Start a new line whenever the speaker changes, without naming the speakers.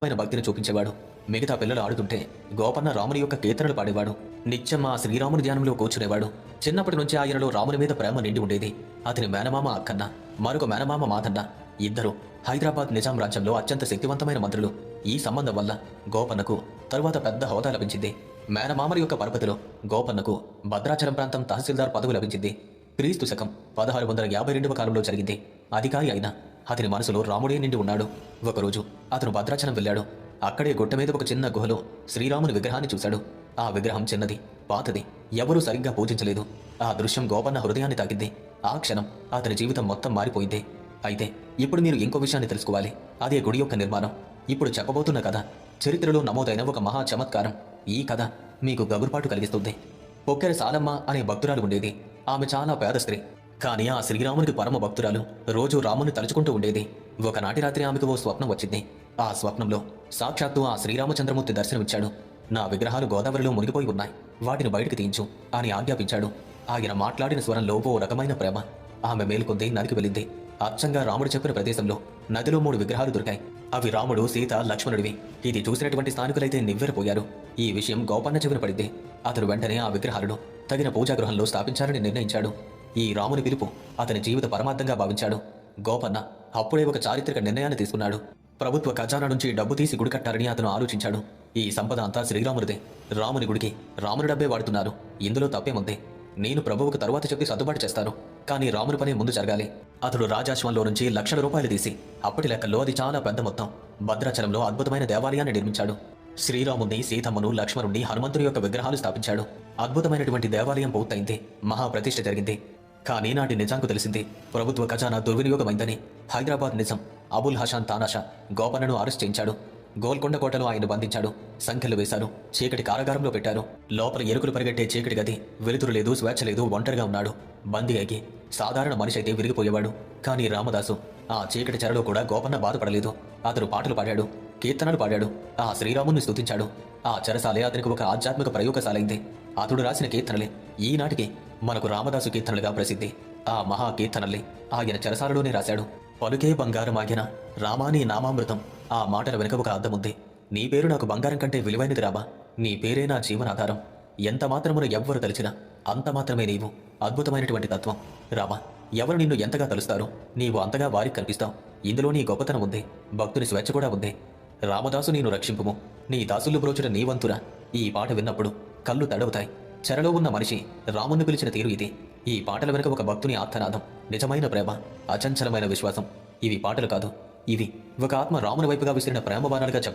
ఆయన భక్తిని చూపించేవాడు. మిగతా పిల్లలు ఆడుతుంటే గోపన్న రాముని యొక్క కీర్తనలు పాడేవాడు. నిత్యం ఆ శ్రీరాముని ధ్యానంలో కూర్చునేవాడు. చిన్నప్పటి నుంచి ఆయనలో రాముని మీద ప్రేమ నిండి ఉండేది. అతని మేనమామ అక్కన్న, మరొక మేనమామ మాదన్న, ఇద్దరు హైదరాబాద్ నిజాం రాజ్యంలో అత్యంత శక్తివంతమైన మంత్రులు. ఈ సంబంధం వల్ల గోపన్నకు తరువాత పెద్ద హోదా లభించింది. మేనమామల యొక్క పరపతిలో గోపన్నకు భద్రాచలం ప్రాంతం తహసీల్దార్ పదవి లభించింది. క్రీస్తు శకం 1652 కాలంలో జరిగింది. అధికారి అయిన అతని మనసులో రాముడే నిండి ఉన్నాడు. ఒకరోజు అతను భద్రాచలం వెళ్ళాడు. అక్కడే గుట్ట మీద ఒక చిన్న గుహలో శ్రీరాముని విగ్రహాన్ని చూశాడు. ఆ విగ్రహం చిన్నది, పాతది, ఎవరూ సరిగ్గా పూజించలేదు. ఆ దృశ్యం గోపన్న హృదయాన్ని తాకింది. ఆ క్షణం అతని జీవితం మొత్తం మారిపోయింది. అయితే ఇప్పుడు మీరు ఇంకో విషయాన్ని తెలుసుకోవాలి. అదే గుడి యొక్క నిర్మాణం. ఇప్పుడు చెప్పబోతున్న కథ చరిత్రలో నమోదైన ఒక మహా చమత్కారం. ఈ కథ మీకు గగుర్పాటు కలిగిస్తుంది. పొక్కెర సాలమ్మ అనే భక్తురాలు ఉండేది. ఆమె చాలా పేద స్త్రీ. కానీ ఆ శ్రీరామునికి పరమ భక్తురాలు. రోజు రాముని తలుచుకుంటూ ఉండేది. ఒకనాటి రాత్రి ఆమెకు ఓ స్వప్నం వచ్చింది. ఆ స్వప్నంలో సాక్షాత్తు ఆ శ్రీరామచంద్రమూర్తి దర్శనమిచ్చాడు. నా విగ్రహాలు గోదావరిలో మునిగిపోయి ఉన్నాయి, వాటిని బయటికి తీయించు అని ఆజ్ఞాపించాడు. ఆయన మాట్లాడిన స్వరంలో ఓ రకమైన ప్రేమ. ఆమె మేలుకొంది, నదికి వెళ్ళింది. అచ్చంగా రాముడు చెప్పిన ప్రదేశంలో నదిలో 3 విగ్రహాలు దొరికాయి. అవి రాముడు, సీత, లక్ష్మణుడివి. ఇది చూసినటువంటి స్థానికులైతే నివ్వెరపోయారు. ఈ విషయం గోపన్న చెవిన పడింది. అతను వెంటనే ఆ విగ్రహాలను తగిన పూజాగృహంలో స్థాపించాలని నిర్ణయించాడు. ఈ రాముని పిలుపు అతని జీవిత పరమార్థంగా భావించాడు. గోపన్న అప్పుడే ఒక చారిత్రక నిర్ణయాన్ని తీసుకున్నాడు. ప్రభుత్వ ఖజానా నుంచి డబ్బు తీసి గుడి కట్టాలని అతను ఆలోచించాడు. ఈ సంపద అంతా శ్రీరాముడిదే. రాముని గుడికి రాముని డబ్బే వాడుతున్నారు. ఇందులో తప్పేముంది? నేను ప్రభువుకు తరువాత చెప్పి సర్దుబాటు చేస్తాను. కానీ రాముని పని ముందు జరగాలి. అతడు రాజాశ్వంలో నుంచి లక్షల రూపాయలు తీసి, అప్పటి లెక్కల్లో అది చాలా పెద్ద మొత్తం, భద్రాచలంలో అద్భుతమైన దేవాలయాన్ని నిర్మించాడు. శ్రీరాముని, సీతమ్మను, లక్ష్మణుడిని, హనుమంతుని యొక్క విగ్రహాలు స్థాపించాడు. అద్భుతమైనటువంటి దేవాలయం పూర్తయింది. మహాప్రతిష్ఠ జరిగింది. కానీ నాటి నిజాంకు తెలిసింది. ప్రభుత్వ ఖజానా దుర్వినియోగమైందని. హైదరాబాద్ నిజాం అబుల్ హషాన్ తానాషా గోపన్నను అరెస్ట్ చేయించాడు. గోల్కొండ కోటలో ఆయన బంధించాడు. సంఖ్యలు వేశారు. చీకటి కారాగారంలో పెట్టారు. లోపల ఎలుకలు పరిగెట్టే చీకటి గది. వెలుతురు లేదు, స్వేచ్ఛ లేదు, ఒంటరిగా ఉన్నాడు. బందీ అయ్యి సాధారణ మనిషి అయితే విరిగిపోయేవాడు. కానీ రామదాసు ఆ చీకటి చెరలో కూడా గోపన్న బాధపడలేదు. అతను పాటలు పాడాడు, కీర్తనలు పాడాడు, ఆ శ్రీరాముని స్తుతించాడు. ఆ చెరసాలే అతనికి ఒక ఆధ్యాత్మిక ప్రయోగశాలైంది. అతడు రాసిన కీర్తనలే ఈనాటికి మనకు రామదాసు కీర్తనలుగా ప్రసిద్ధి. ఆ మహా కీర్తనల్ని ఆయన చెరసాలలోనే రాశాడు. పలుకే బంగారమాగిన రామాని నామామృతం. ఆ మాటల వెనుక ఒక అర్థముంది. నీ పేరు నాకు బంగారం కంటే విలువైనది రామా. నీ పేరే నా జీవనాధారం. ఎంత మాత్రమున ఎవ్వరు తలిచినా అంత మాత్రమే నీవు. అద్భుతమైనటువంటి తత్వం రామా. ఎవరు నిన్ను ఎంతగా తలుస్తారో నీవు అంతగా వారికి కనిపిస్తావు. ఇందులో నీ గొప్పతనం ఉంది. భక్తుని స్వేచ్ఛ కూడా ఉంది. రామదాసు నేను రక్షింపుము. నీ దాసులు బ్రోచుట నీ వంతురా. ఈ పాట విన్నప్పుడు కళ్ళు తడవుతాయి. చెరలో ఉన్న మనిషి రాముని పిలిచిన తీరు ఇది. ఈ పాటల వెనుక ఒక భక్తుని ఆర్తనాదం, నిజమైన ప్రేమ, అచంచలమైన విశ్వాసం. ఇవి పాటలు కాదు. ఇవి ఒక ఆత్మ రాముని వైపుగా విసిరిన ప్రేమ బాణాలుగా చెప్పు.